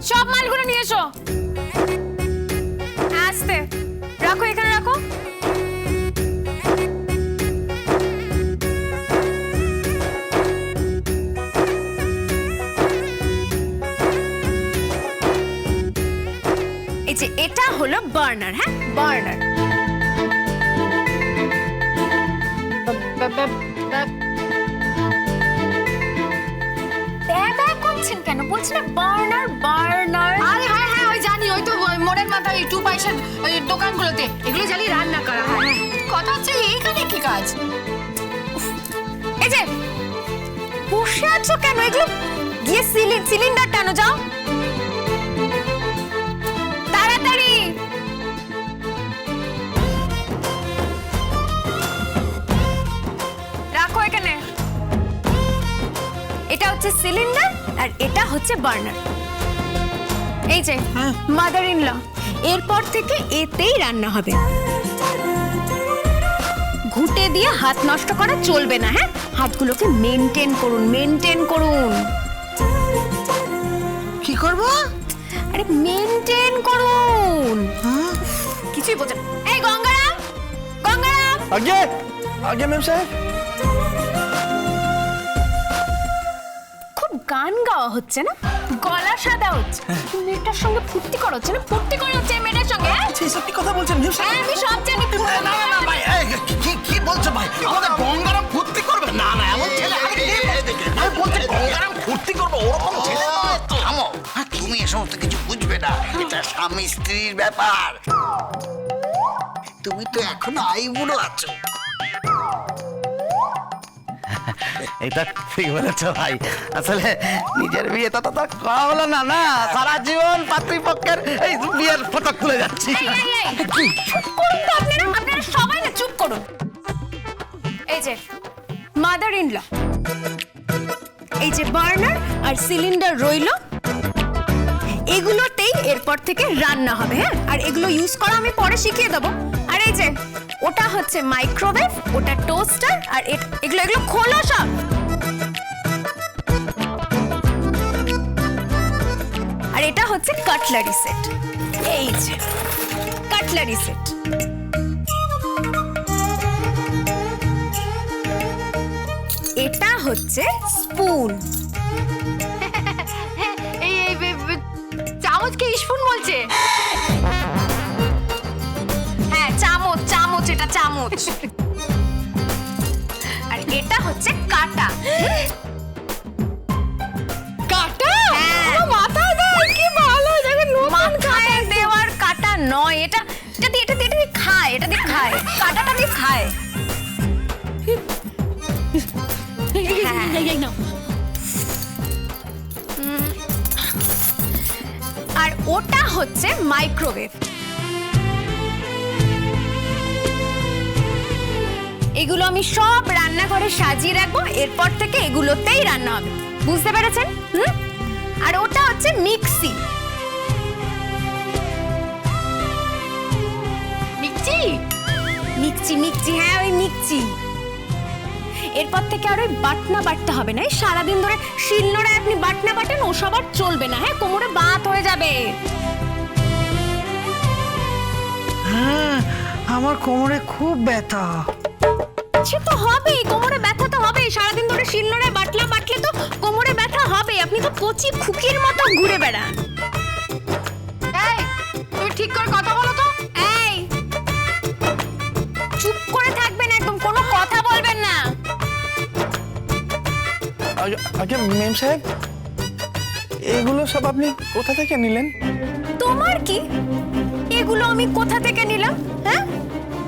সব মালগুলো নিয়ে এসো। আস্তে রাখো, এখানে রাখো। এই যে এটা হলো বার্নার, হ্যাঁ বার্নার। করছেন কেন? বলছেন বার্নার বার্নার। আরে হ্যাঁ হ্যাঁ ওই জানি, ওই তো মোড়ের মাথায় 2 পয়সার ওই দোকানগুলোতে এগুলো জ্বালিয়ে রান্না করা হয়। কথা হচ্ছে এইখানে কি কাজ? এই যে বসে আছো কেন? এগুলো গিয়ে সিলিন্ডার টানো, যাও তাড়াতাড়ি। রাখো এখানে। এটা হচ্ছে সিলিন্ডার আর এটা হচ্ছে বার্নার। এই যে মাদার ইন ল, এরপর থেকে এতেই রান্না হবে। ঘুটে দিয়ে হাত নষ্ট করা চলবে না, হ্যাঁ হাতগুলোকে মেনটেন করুন, মেনটেন করুন। কি করব? আরে মেনটেন করুন। কিছুই বোঝেন। এই গঙ্গারাম, গঙ্গারাম। আগে আগে ম্যাম সাহেব। খুব গান গাওয়া হচ্ছে না, গলা সাদা হচ্ছে, মেয়েটার সঙ্গে ফুর্তি করা হচ্ছে না, ফুর্তি করা হচ্ছে মেয়েটার সঙ্গে। সেই সত্যি কথা বলছেন ম্যাম সাহেব? হ্যাঁ আমি সব জানি। না না না ভাই, কি বলছো ভাই? আমাদের গঙ্গারাম ফুর্তি করবে? না না, এমন ছেলে আমি বলতে গঙ্গারাম ফুর্তি করবে ওরকম ছেলে নয় তো। থামো, তুমি এ সমস্ত কিছু বুঝবে না, এটা স্বামী স্ত্রীর ব্যাপার। তুমি তো এখনো আইবুড়ো আছো। এটা ঠিক বলেছো ভাই, আসলে নিজের বিয়েটা তো করা হলো না, না সারা জীবন পাত্রীপক্ষের এই বিয়ের ফটক তুলে যাচ্ছি। চুপ করুন তো আপনারা, আপনারা সবাই না চুপ করুন। এই যে মাদার ইন ল, এই যে বার্নার আর সিলিন্ডার রইলো, এগুলোতেই এরপর থেকে রান্না হবে, হ্যাঁ আর এগুলো ইউজ করা আমি পরে শিখিয়ে দেবো। আর এই যে ওটা হচ্ছে মাইক্রোওয়েভ, ওটা টোস্টার, আর এগুলো এগুলো খোলো সব। আর এটা হচ্ছে কাটলারি সেট, এই যে কাটলারি সেট। এটা হচ্ছে স্পুন। এই চামচকে স্পুন বলছে? হ্যাঁ চামচ, চামচ, এটা চামচ। আর এটা হচ্ছে কাঁটা। কাটা? হ্যাঁ। মাথায় দেয়, কি ভালো দেখে মাথায় দেওয়ার কাঁটা নয়, এটা এটা দিয়ে খায়, এটা দিয়ে খায়, কাঁটাটা দিয়ে খায়। আর ওটা হচ্ছে মাইক্রোওয়েভ। এগুলো আমি সব রান্নাঘরে সাজিয়ে রাখবো, এরপর থেকে এগুলোতেই রান্না হবে, বুঝতে পেরেছেন? আর ওটা হচ্ছে মিক্সি। মিক্সি? মিক্সি মিক্সি, হ্যাঁ ওই মিক্সি। এরপর থেকে আর ওই বাটনা বাটতে হবে না, এই সারাদিন ধরে শিলনোড়ায় আপনি বাটনা বাটেন, ও সব আর চলবে না, হ্যাঁ কোমরে বাত হয়ে যাবে। হ্যাঁ, আমার কোমরে খুব ব্যথা। সে তো হবেই, কোমরে ব্যথা তো হবেই, সারাদিন ধরে শিলনোড়ায় বাটলে তো কোমরে ব্যথা হবে। আপনি তো কচি খুকির মতো ঘুরে বেড়ান। এই তুমি ঠিক করে কথা বলো তো। এই চুপ করে থাকবেন, একদম কোনো কথা বলবেন না। আগে ম্যাম সাহেব, এগুলো সব আপনি কোথা থেকে নিলেন? তোমার কি এগুলো আমি কোথা থেকে নিলাম? হ্যাঁ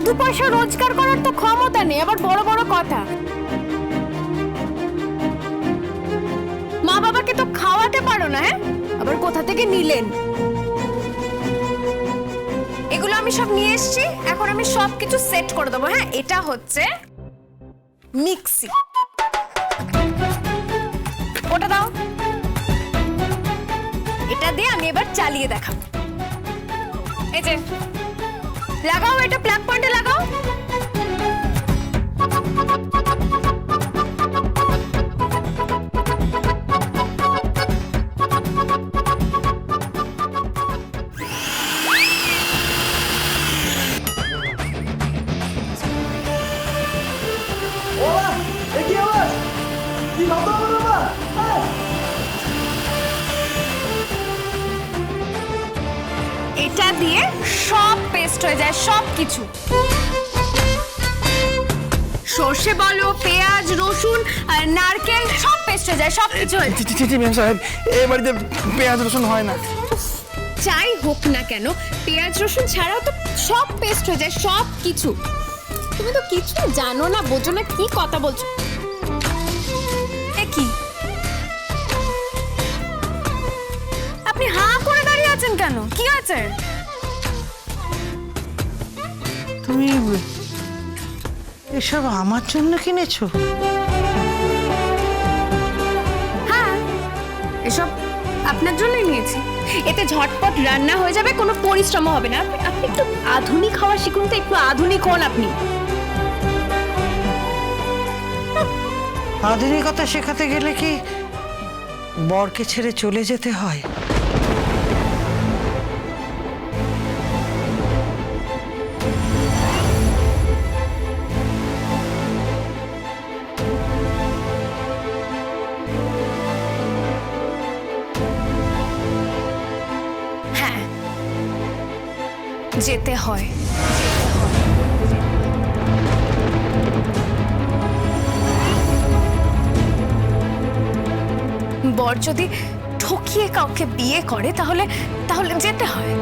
2 পয়সা রোজগার করার তো ক্ষমতা নেই, আবার বড় বড় কথা। মা বাবাকে তো খাওয়াতে পারো না, হ্যাঁ আবার কোথা থেকে নিলেন? এগুলো আমি সব নিয়ে এসেছি, এখন আমি সবকিছু সেট করে দেবো। হ্যাঁ এটা হচ্ছে মিক্সি, ওটা দাও। এটা দিয়ে আমি এবার চালিয়ে দেখাবো। এই যে লাগাও, এটা প্লাগ পয়েন্টে লাগাও। এটা দিয়ে সব পেস্ট হয়ে যায়, সব কিছু। সর্ষে বলো, পেঁয়াজ, রসুন আর নারকেল সব পেস্ট হয়ে যায়, সব কিছু হয়ে যায়। ম্যাম সাহেব এই বাড়িতে পেঁয়াজ রসুন হয় না। যাই হোক না কেন, পেঁয়াজ রসুন ছাড়াও তো সব পেস্ট হয়ে যায়, সব কিছু। তুমি তো কিছু জানো না, বোঝো না, কি কথা বলছো? কি আপনি হাঁ করে দাঁড়িয়ে আছেন কেন? কি আছে? তুমি এসব আমার জন্য কিনেছো? হ্যাঁ, এসব আপনার জন্যই নিয়েছি। এতে ঝটপট রান্না হয়ে যাবে, কোনো পরিশ্রম হবে না। আপনি একটু আধুনিক হওয়া শিখুন তো, একটু আধুনিক হন আপনি। আধুনিকতা শেখাতে গেলে কি বরকে ছেড়ে চলে যেতে হয়? হ্যাঁ, যেতে হয়। বর যদি ঠকিয়ে কাউকে বিয়ে করে তাহলে তাহলে যেতে হয়।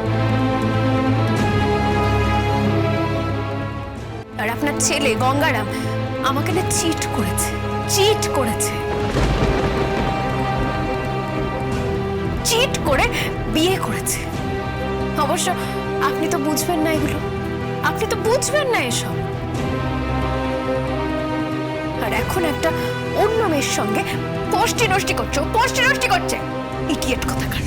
আর আপনার ছেলে গঙ্গারাম আমাকে না চিট করেছে, চিট করে বিয়ে করেছে। অবশ্য আপনি তো বুঝবেন না এগুলো, আপনি তো বুঝবেন না এসব। আর এখন একটা অন্য মেয়ের সঙ্গে পোস্টি নষ্টি করছে, ইডিয়েট কোথাকার।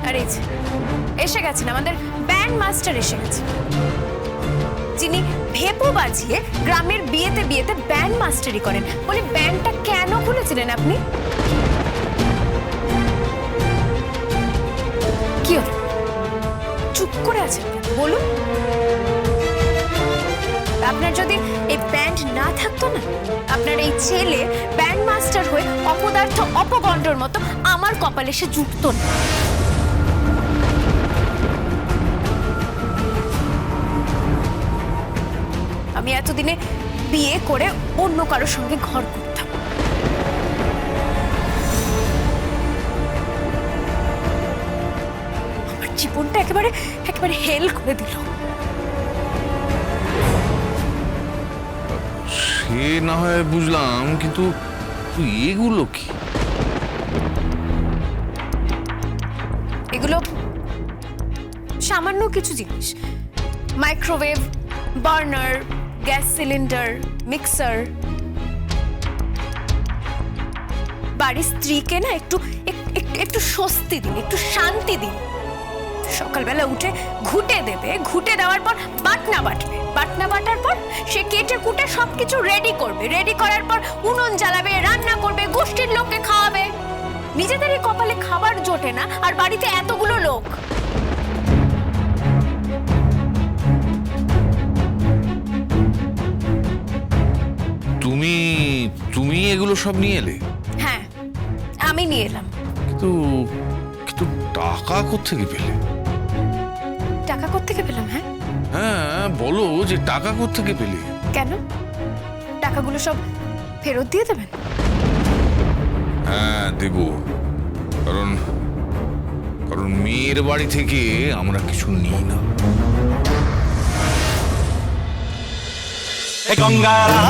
আর এই যে এসে গেছেন আমাদের ব্যান্ড মাস্টার, এসে গেছে, যিনি ভেপো বাজিয়ে গ্রামের বিয়েতে ব্যান্ড মাস্টারি করেন। বলে ব্যান্ডটা কেন খুলেছিলেন আপনি? কি হলো, চুপ করে আছেন, বলুন। আপনার যদি এই ব্যান্ড না থাকতো না, আপনার এই ছেলে ব্যান্ড মাস্টার হয়ে অপদার্থ অপগণ্ডর মতো আমার কপালে সে জুটতো না। আমি এতদিনে বিয়ে করে অন্য কারোর সঙ্গে ঘর করতাম। আমার জীবনটা একেবারে হেল করে দিল। সে না হয় বুঝলাম, কিন্তু এগুলো কি? এগুলো সামান্য কিছু জিনিস, microwave, burner, gas cylinder, mixer. বাড়ির স্ত্রীকে না একটু স্বস্তি দিন, একটু শান্তি দিন। সকালবেলা উঠে ঘুটে দেবে, ঘুটে দেওয়ার পর বাটনা বাটার পর সে কেটে কুটে সবকিছু রেডি করবে, রেডি করার পর উনুন জ্বালাবে, রান্না করবে, গোষ্ঠীর লোককে খাওয়াবে। নিজেদেরই কপালে খাবার জোটে না, আর বাড়িতে এতগুলো লোক। তুমি এগুলো সব নিয়ে এলে? হ্যাঁ, আমি নিয়ে এলাম। কিন্তু টাকা কোত্থেকে পেলে? টাকা কোত্থেকে পেলাম? হ্যাঁ বলো, যে টাকা কোত্থেকে পেলে? কেন, টাকাগুলো সব ফেরত দিয়ে দেবেন? হ্যাঁ দেব, কারণ মেয়ের বাড়ি থেকে আমরা কিছু নিই না। গঙ্গারাম